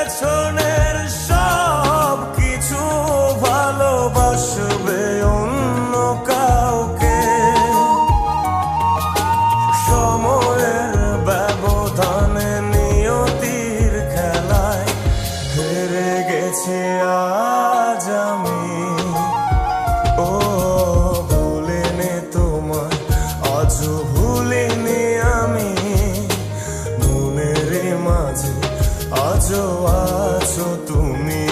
পেছনের সব কিছু ভালোবাসবে অন্য কাউকে। সময়ের ব্যবধানে নিয়তির খেলায় হেরে গেছি আজ আমি। ও ভুলিনি তোমায়, আজও ভুলিনি আমি। মনের মাঝে আজও আছো তুমি।